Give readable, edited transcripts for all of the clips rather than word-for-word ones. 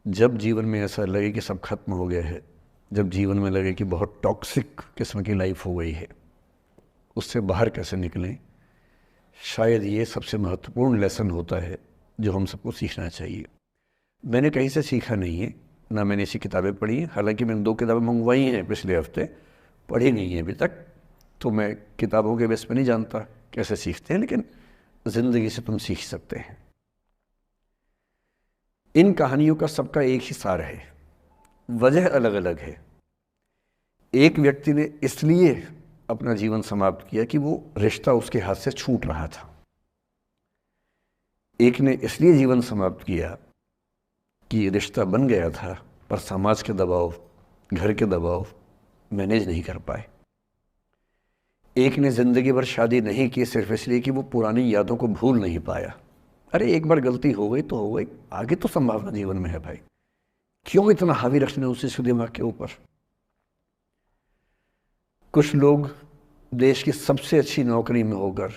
जब जीवन में ऐसा लगे कि सब खत्म हो गया है, जब जीवन में लगे कि बहुत टॉक्सिक किस्म की लाइफ हो गई है, उससे बाहर कैसे निकलें, शायद ये सबसे महत्वपूर्ण लेसन होता है जो हम सबको सीखना चाहिए। मैंने कहीं से सीखा नहीं है, ना मैंने ऐसी किताबें पढ़ी हैं। हालांकि मैंने 2 किताबें मंगवाई हैं पिछले हफ्ते, पढ़ी नहीं है अभी तक, तो मैं किताबों के बेस पे नहीं जानता कैसे सीखते हैं, लेकिन ज़िंदगी से तुम सीख सकते हैं। इन कहानियों का सबका एक ही सार है, वजह अलग अलग है। एक व्यक्ति ने इसलिए अपना जीवन समाप्त किया कि वो रिश्ता उसके हाथ से छूट रहा था। एक ने इसलिए जीवन समाप्त किया कि रिश्ता बन गया था पर समाज के दबाव, घर के दबाव मैनेज नहीं कर पाए। एक ने ज़िंदगी भर शादी नहीं की सिर्फ इसलिए कि वो पुरानी यादों को भूल नहीं पाया। अरे एक बार गलती हो गई तो हो गई, आगे तो संभावना जीवन में है भाई, क्यों इतना हावी रखना उसी से दिमाग के ऊपर। कुछ लोग देश की सबसे अच्छी नौकरी में होकर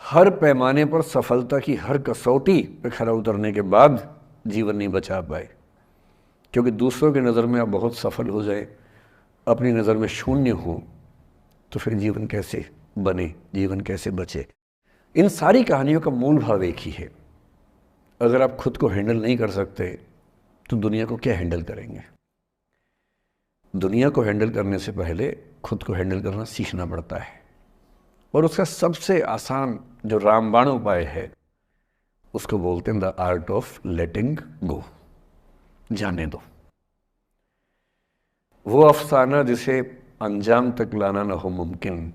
हर पैमाने पर सफलता की हर कसौटी पे खरा उतरने के बाद जीवन नहीं बचा पाए, क्योंकि दूसरों की नज़र में आप बहुत सफल हो जाए, अपनी नज़र में शून्य हो, तो फिर जीवन कैसे बने, जीवन कैसे बचे। इन सारी कहानियों का मूल भाव एक ही है, अगर आप खुद को हैंडल नहीं कर सकते तो दुनिया को क्या हैंडल करेंगे। दुनिया को हैंडल करने से पहले खुद को हैंडल करना सीखना पड़ता है, और उसका सबसे आसान जो रामबाण उपाय है उसको बोलते हैं द आर्ट ऑफ लेटिंग गो। जाने दो। वो अफसाना जिसे अंजाम तक लाना न हो मुमकिन,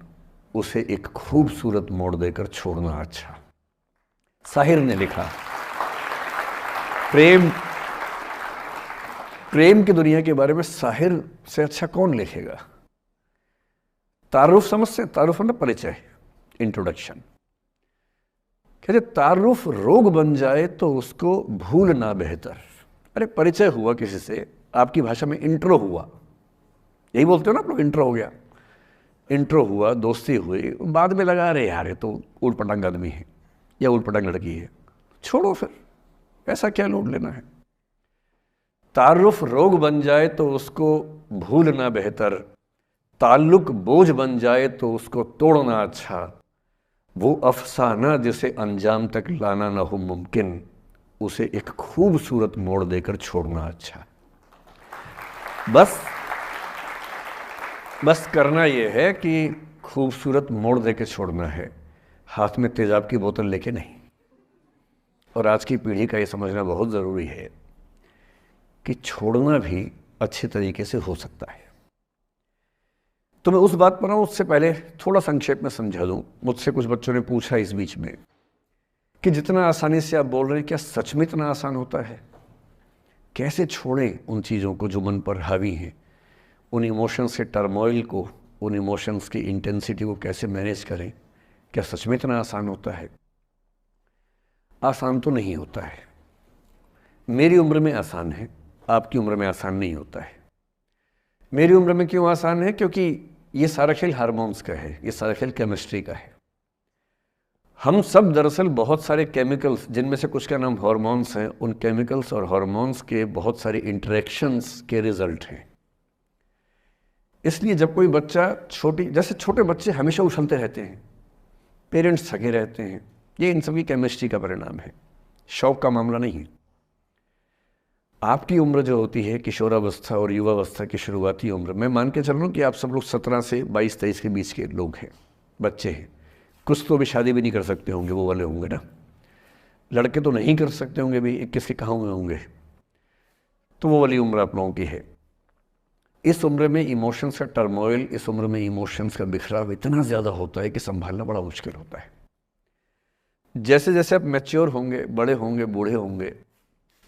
उसे एक खूबसूरत मोड़ देकर छोड़ना अच्छा। साहिर ने लिखा। प्रेम की दुनिया के बारे में साहिर से अच्छा कौन लिखेगा। तारुफ समझते, तारुफ मतलब परिचय, इंट्रोडक्शन। कहते तारुफ रोग बन जाए तो उसको भूलना बेहतर। अरे परिचय हुआ किसी से, आपकी भाषा में इंट्रो हुआ, यही बोलते हो ना आप लोग, इंट्रो हो गया, इंट्रो हुआ, दोस्ती हुई, बाद में लगा रहे यार ये तो ऊट पटांग आदमी है या ऊट पटांग लड़की है, छोड़ो फिर, ऐसा क्या लोड लेना है। तारुफ रोग बन जाए तो उसको भूलना बेहतर, ताल्लुक बोझ बन जाए तो उसको तोड़ना अच्छा। वो अफसाना जिसे अंजाम तक लाना ना हो मुमकिन, उसे एक खूबसूरत मोड़ देकर छोड़ना अच्छा। बस करना यह है कि खूबसूरत मोड़ देकर छोड़ना है, हाथ में तेजाब की बोतल लेके नहीं। और आज की पीढ़ी का ये समझना बहुत ज़रूरी है कि छोड़ना भी अच्छे तरीके से हो सकता है। तो मैं उस बात पर आऊँ उससे पहले थोड़ा संक्षेप में समझा दूँ। मुझसे कुछ बच्चों ने पूछा इस बीच में कि जितना आसानी से आप बोल रहे हैं, क्या सच में इतना आसान होता है। कैसे छोड़ें उन चीज़ों को जो मन पर हावी हैं, उन इमोशंस के टर्मोइल को, उन इमोशंस की इंटेंसिटी को कैसे मैनेज करें। क्या सच में इतना आसान होता है। आसान तो नहीं होता है। मेरी उम्र में आसान है, आपकी उम्र में आसान नहीं होता है। मेरी उम्र में क्यों आसान है, क्योंकि ये सारा खेल हार्मोन्स का है, ये सारा खेल केमिस्ट्री का है। हम सब दरअसल बहुत सारे केमिकल्स, जिनमें से कुछ का नाम हार्मोन्स हैं, उन केमिकल्स और हार्मोन्स के बहुत सारे इंटरेक्शंस के रिजल्ट हैं। इसलिए जब कोई बच्चा जैसे छोटे बच्चे हमेशा उछलते रहते हैं, पेरेंट्स थके रहते हैं, ये इन सभी केमिस्ट्री का परिणाम है, शौक का मामला नहीं है। आपकी उम्र जो होती है किशोरावस्था और युवावस्था की शुरुआती उम्र, मैं मान के चल रहा हूँ कि आप सब लोग 17 से 22-23 के बीच के लोग हैं, बच्चे हैं। कुछ तो अभी शादी भी नहीं कर सकते होंगे, वो वाले होंगे ना। लड़के तो नहीं कर सकते होंगे भी, 21 के कहाँ हुए होंगे, तो वो वाली उम्र आप लोगों की है। इस उम्र में इमोशंस का टर्मोइल, इस उम्र में इमोशंस का बिखराव इतना ज़्यादा होता है कि संभालना बड़ा मुश्किल होता है। जैसे जैसे आप मैच्योर होंगे, बड़े होंगे, बूढ़े होंगे,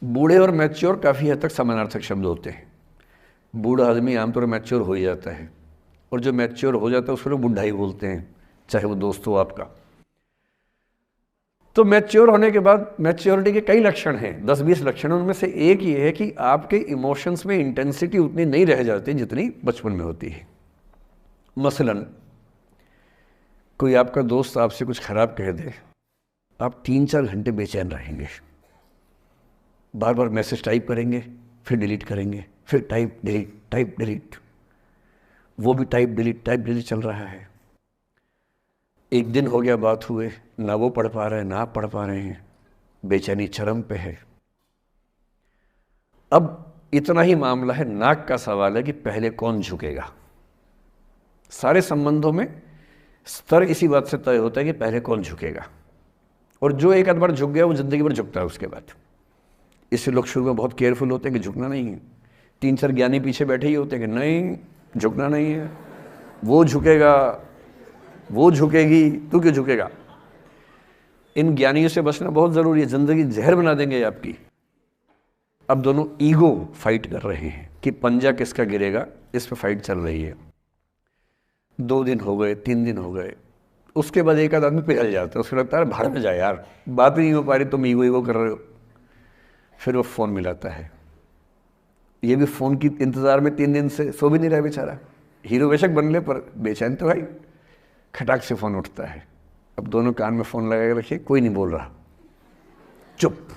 बूढ़े और मैच्योर काफ़ी हद तक समानार्थक शब्द होते हैं। बूढ़ा आदमी आमतौर पर मैच्योर हो ही जाता है, और जो मैच्योर हो जाता है उसको लोग बुढ़ा ही बोलते हैं, चाहे वो दोस्त हो आपका। तो मैच्योर होने के बाद मैच्योरिटी के कई लक्षण हैं, 10-20 लक्षण। उनमें से एक ये है कि आपके इमोशंस में इंटेंसिटी उतनी नहीं रह जाती जितनी बचपन में होती है। मसलन कोई आपका दोस्त आपसे कुछ खराब कह दे, आप 3-4 घंटे बेचैन रहेंगे, बार बार मैसेज टाइप करेंगे, फिर डिलीट करेंगे, फिर टाइप डिलीट, वो भी टाइप डिलीट चल रहा है। एक दिन हो गया बात हुए, ना वो पढ़ पा रहे हैं ना आप पढ़ पा रहे हैं, बेचैनी चरम पे है। अब इतना ही मामला है, नाक का सवाल है कि पहले कौन झुकेगा। सारे संबंधों में स्तर इसी बात से तय होता है कि पहले कौन झुकेगा, और जो एक आध बार झुक गया वो जिंदगी भर झुकता है उसके बाद। इससे लोग शुरू में बहुत केयरफुल होते हैं कि झुकना नहीं है। 3-4 ज्ञानी पीछे बैठे ही होते हैं कि नहीं झुकना नहीं है, वो झुकेगा, वो झुकेगी, तू क्यों झुकेगा। इन ज्ञानियों से बचना बहुत ज़रूरी है, ज़िंदगी जहर बना देंगे आपकी। अब दोनों ईगो फाइट कर रहे हैं कि पंजा किसका गिरेगा, इस पर फाइट चल रही है। 2 दिन हो गए, 3 दिन हो गए, उसके बाद एक आध आदमी पिघल जाता है, उसको लगता है भाड़ में जाए यार, बात नहीं हो पा रही, तुम ईगो कर रहे हो। फिर वो फ़ोन मिलाता है, ये भी फ़ोन की इंतज़ार में 3 दिन से सो भी नहीं रहा बेचारा। हीरो बेशक बन ले पर बेचैन तो भाई। खटाक से फ़ोन उठता है, अब दोनों कान में फ़ोन लगा के रखिए, कोई नहीं बोल रहा, चुप।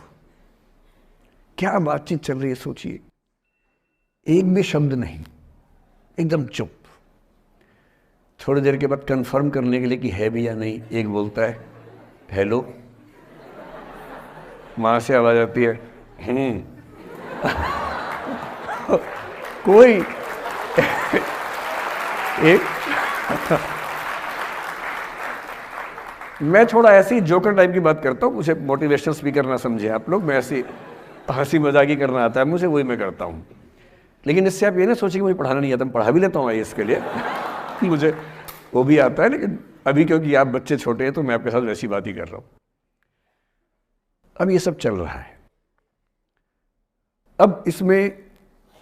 क्या बातचीत चल रही है सोचिए, एक भी शब्द नहीं, एकदम चुप। थोड़ी देर के बाद कंफर्म करने के लिए कि है भी या नहीं, एक बोलता है हेलो, वहाँ से आवाज़ आती है कोई एक मैं थोड़ा ऐसी जोकर टाइप की बात करता हूँ, मुझे मोटिवेशनल स्पीकर ना समझे आप लोग, मैं ऐसी हंसी मजाक ही करना आता है मुझे, वही मैं करता हूँ। लेकिन इससे आप ये ना सोचिए कि मुझे पढ़ाना नहीं आता, मैं पढ़ा भी लेता हूँ इसके लिए मुझे वो भी आता है, लेकिन अभी क्योंकि आप बच्चे छोटे हैं तो मैं आपके साथ वैसी बात ही कर रहा हूँ। अब ये सब चल रहा है। अब इसमें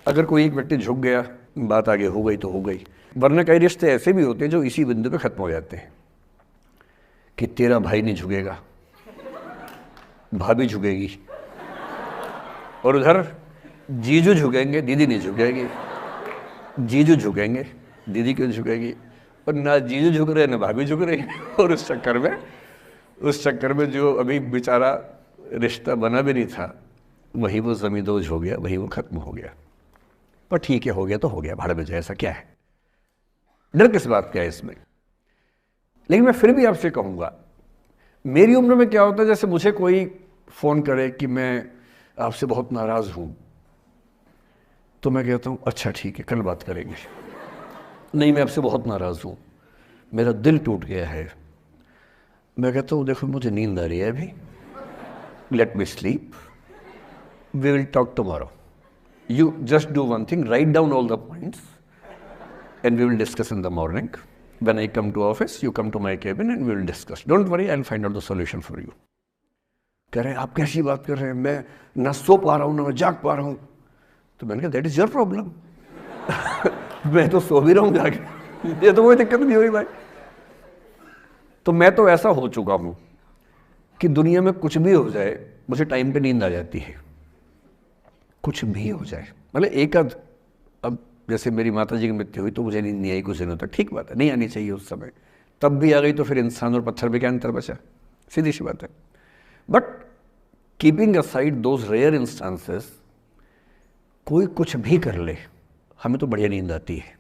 अगर कोई एक व्यक्ति झुक गया, बात आगे हो गई तो हो गई, वरना कई रिश्ते ऐसे भी होते हैं जो इसी बिंदु पे खत्म हो जाते हैं कि तेरा भाई नहीं झुकेगा, भाभी झुकेगी, और उधर जीजू झुकेंगे, दीदी नहीं झुकेगी, जीजू झुकेंगे, दीदी क्यों झुकेगी, और ना जीजू झुक रहे ना भाभी झुक रही और उस चक्कर में जो अभी बेचारा रिश्ता बना भी नहीं था, वही वो ज़मींदोज़ हो गया, वही वो ख़त्म हो गया। पर ठीक है, हो गया तो हो गया, भाड़ में जाए, ऐसा क्या है, डर किस बात का है इसमें। लेकिन मैं फिर भी आपसे कहूँगा, मेरी उम्र में क्या होता है, जैसे मुझे कोई फ़ोन करे कि मैं आपसे बहुत नाराज़ हूँ, तो मैं कहता हूँ अच्छा ठीक है, कल बात करेंगे। नहीं, मैं आपसे बहुत नाराज़ हूँ, मेरा दिल टूट गया है, मैं कहता हूँ देखो मुझे नींद आ रही है अभी, let me sleep, we will talk tomorrow, you just do one thing, write down all the points and we will discuss in the morning, when I come to office you come to my cabin and we will discuss, don't worry, I will find out the solution for you. कह रहे हैं आप कैसी बात कर रहे हैं, मैं ना सो पा रहा हूँ ना मैं जाग पा रहा हूँ। तो मैंने कहा दैट इज योर प्रॉब्लम मैं तो सो भी रहा हूँ जाके, ये तो कोई दिक्कत नहीं हुई भाई। तो मैं तो ऐसा हो चुका हूँ कि दुनिया में कुछ भी हो जाए मुझे टाइम पे नींद आ जाती है, कुछ भी हो जाए। मतलब एक आध, अब जैसे मेरी माता जी की मृत्यु हुई तो मुझे नींद नहीं आई कुछ दिनों तक, ठीक बात है, नहीं आनी चाहिए उस समय, तब भी आ गई तो फिर इंसान और पत्थर में क्या अंतर बचा, सीधी सी बात है। But keeping aside those rare instances, कोई कुछ भी कर ले हमें तो बढ़िया नींद आती है।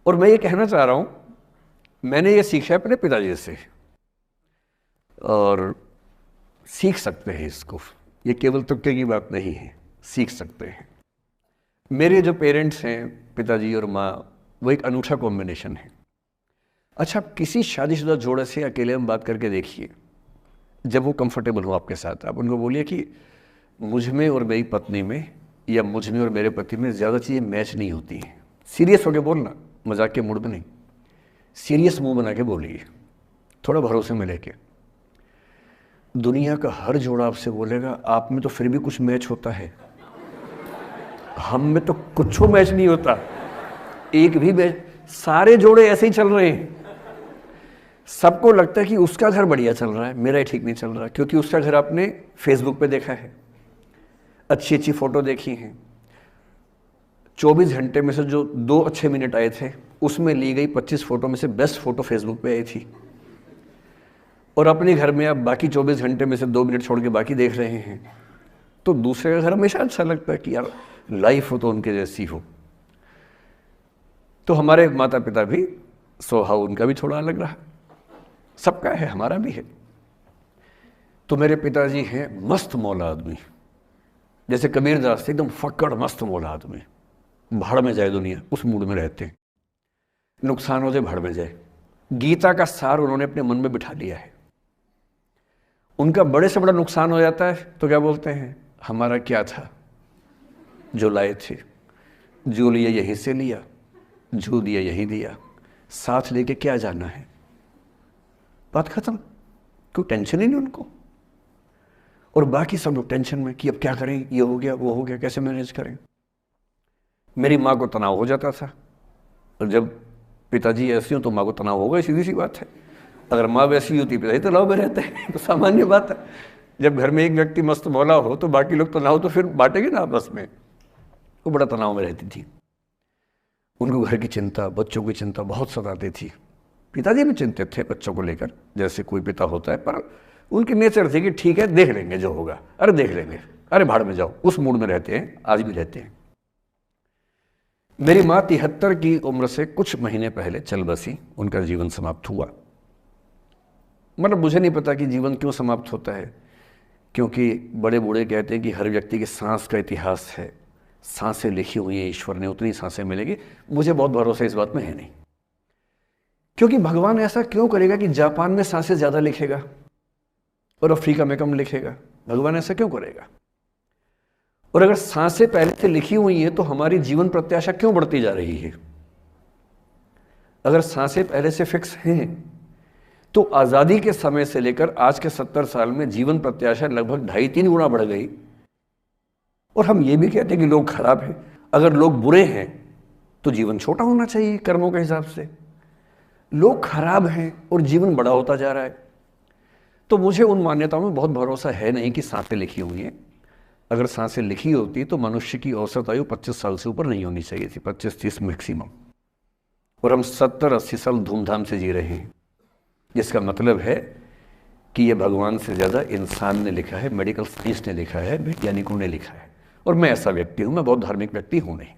और मैं ये कहना चाह रहा हूं, मैंने ये सीखा है अपने पिताजी से, और सीख सकते हैं इसको, ये केवल तुक्के की बात नहीं है, सीख सकते हैं। मेरे जो पेरेंट्स हैं, पिताजी और माँ, वो एक अनूठा कॉम्बिनेशन है। अच्छा, किसी शादीशुदा जोड़े से अकेले में बात करके देखिए, जब वो कंफर्टेबल हो आपके साथ, आप उनको बोलिए कि मुझ में और मेरी पत्नी में, या मुझ में और मेरे पति में ज़्यादा चीज़ें मैच नहीं होती हैं। सीरियस होकर बोलना, मजाक के मूड में नहीं, सीरियस मुंह बना के बोलिए, थोड़ा भरोसे में लेके। दुनिया का हर जोड़ा आपसे बोलेगा आप में तो फिर भी कुछ मैच होता है, हम में तो कुछ मैच नहीं होता, एक भी मैच, सारे जोड़े ऐसे ही चल रहे हैं। सबको लगता है कि उसका घर बढ़िया चल रहा है, मेरा ही ठीक नहीं चल रहा, क्योंकि उसका घर आपने फेसबुक पे देखा है, अच्छी अच्छी फोटो देखी हैं। 24 घंटे में से जो 2 अच्छे मिनट आए थे, उसमें ली गई 25 फोटो में से बेस्ट फोटो फेसबुक पे आई थी, और अपने घर में आप बाकी 24 घंटे में से 2 मिनट छोड़ के बाकी देख रहे हैं। तो दूसरे का घर हमेशा अच्छा लगता है कि यार लाइफ हो तो उनके जैसी हो। तो हमारे माता पिता भी स्वभाव उनका भी थोड़ा अलग रहा, सबका है, हमारा भी है। तो मेरे पिताजी हैं मस्त मौला आदमी, जैसे कबीरदास एकदम फक्कड़ मस्त मौला आदमी, भाड़ में जाए दुनिया उस मूड में रहते हैं, नुकसान हो जाए भाड़ में जाए। गीता का सार उन्होंने अपने मन में बिठा लिया है। उनका बड़े से बड़ा नुकसान हो जाता है तो क्या बोलते हैं, हमारा क्या था जो लाए थे, जो लिया यहीं से लिया, जो दिया यहीं दिया, साथ लेके क्या जाना है, बात खत्म, कोई टेंशन ही नहीं उनको। और बाकी सब लोग टेंशन में कि अब क्या करें, ये हो गया वो हो गया, कैसे मैनेज करें। मेरी माँ को तनाव हो जाता था, और जब पिताजी ऐसे हो तो माँ को तनाव होगा, सीधी सी बात है। अगर माँ वैसी होती पिताजी तनाव में रहते हैं, तो सामान्य बात है। जब घर में एक व्यक्ति मस्त मौला हो तो बाकी लोग तनाव तो फिर बांटेंगे ना आपस में। वो बड़ा तनाव में रहती थी, उनको घर की चिंता, बच्चों की चिंता बहुत सताती थी। पिताजी भी चिंतित थे बच्चों को लेकर, जैसे कोई पिता होता है, पर उनकी नेचर थी कि ठीक है देख लेंगे जो होगा, अरे देख लेंगे, अरे भाड़ में जाओ, उस मूड में रहते हैं, आज भी रहते हैं। मेरी माँ 73 की उम्र से कुछ महीने पहले चल बसी, उनका जीवन समाप्त हुआ। मतलब मुझे नहीं पता कि जीवन क्यों समाप्त होता है, क्योंकि बड़े बूढ़े कहते हैं कि हर व्यक्ति के सांस का इतिहास है, सांसें लिखी हुई हैं ईश्वर ने, उतनी सांसें मिलेगी। मुझे बहुत भरोसा इस बात में है नहीं, क्योंकि भगवान ऐसा क्यों करेगा कि जापान में सांसें ज़्यादा लिखेगा और अफ्रीका में कम लिखेगा, भगवान ऐसा क्यों करेगा। और अगर सांसें पहले से लिखी हुई हैं तो हमारी जीवन प्रत्याशा क्यों बढ़ती जा रही है। अगर सांसें पहले से फिक्स हैं तो आज़ादी के समय से लेकर आज के 70 साल में जीवन प्रत्याशा लगभग 2.5-3 गुना बढ़ गई। और हम ये भी कहते हैं कि लोग खराब हैं। अगर लोग बुरे हैं तो जीवन छोटा होना चाहिए कर्मों के हिसाब से। लोग खराब हैं और जीवन बड़ा होता जा रहा है। तो मुझे उन मान्यताओं में बहुत भरोसा है नहीं कि सांसें लिखी हुई हैं। अगर सांसें लिखी होती तो मनुष्य की औसत आयु 25 साल से ऊपर नहीं होनी चाहिए थी, 25-30 मैक्सिमम। और हम 70-80 साल धूमधाम से जी रहे हैं, जिसका मतलब है कि ये भगवान से ज़्यादा इंसान ने लिखा है, मेडिकल साइंस ने लिखा है, वैज्ञानिकों ने लिखा है। और मैं ऐसा व्यक्ति हूँ, मैं बहुत धार्मिक व्यक्ति हूँ नहीं।